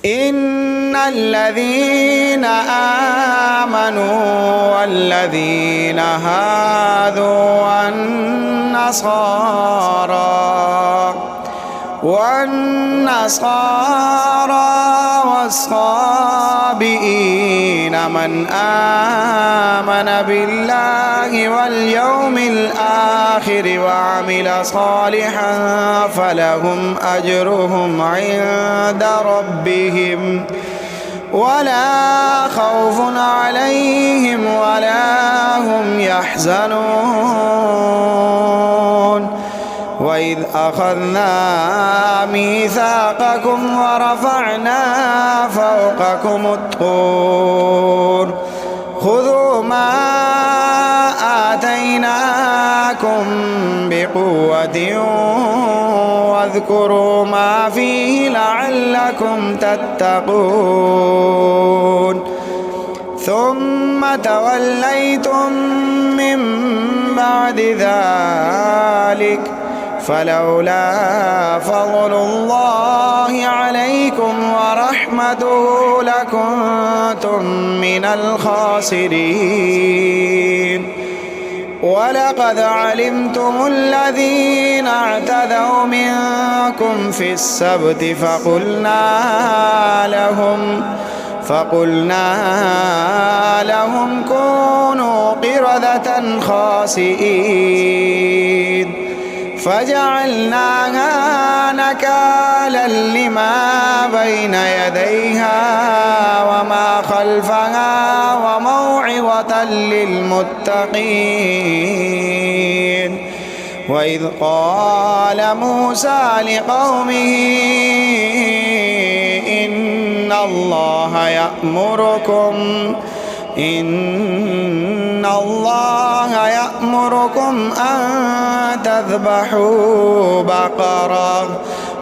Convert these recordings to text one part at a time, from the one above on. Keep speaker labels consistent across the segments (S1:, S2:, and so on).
S1: إن الذين آمنوا والذين هادوا والنصارى والصابئين من آمن بالله واليوم الآخر وعمل صالحا فلهم أجرهم عند ربهم ولا خوف عليهم ولا هم يحزنون وإذ أخذنا ميثاقكم ورفعنا فوقكم الطور خذوا ما آتيناكم بقوة واذكروا ما فيه لعلكم تتقون ثم توليتم من بعد ذلك فلولا فضل الله عليكم ورحمته لكنتم من الخاسرين ولقد علمتم الذين اعتدوا منكم في السبت فقلنا لهم كونوا قردة خاسئين فجعلناها نكالا لما بين يديها وما خلفها وموعظة للمتقين وإذ قال موسى لقومه إن الله يأمركم أن تذبحوا بقرة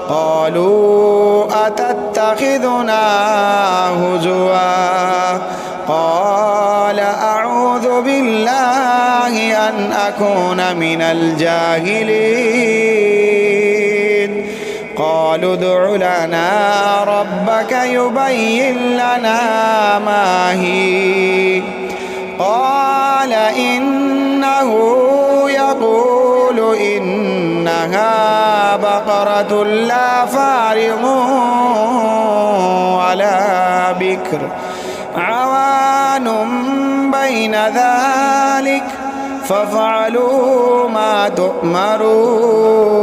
S1: قالوا أتتخذنا هزوا قال أعوذ بالله أن أكون من الجاهلين قالوا ادع لنا ربك يبين لنا ما هي قال إنه يقول إنها بقرة لا فارض ولا بكر عوان بين ذلك فافعلوا ما تؤمرون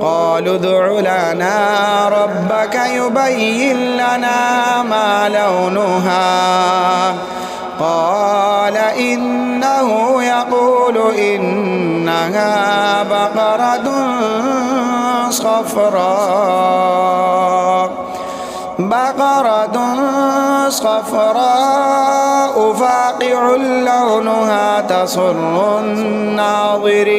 S1: قالوا ادع لنا ربك يبين لنا ما لونها قال إنه يقول إنها بقرة صفراء فاقع لونها تسر الناظرين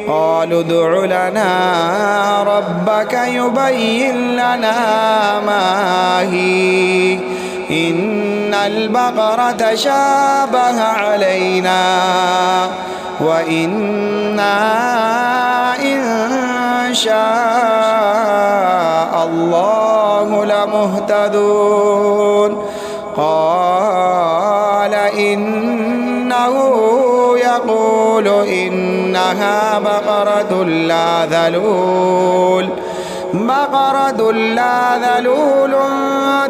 S1: قالوا ادع لنا ربك يبين لنا ما هي إن البقرة شابه علينا وإنا إن شاء الله لمهتدون قال إنه يقول إنها بقرة لا ذلول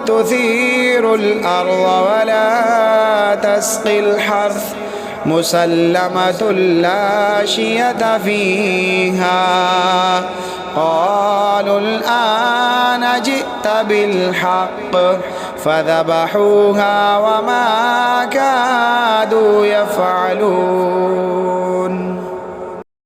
S1: تثير الأرض ولا تسقي الحرث مسلمة لا شية فيها قالوا الآن جئت بالحق فذبحوها وما كادوا يفعلون.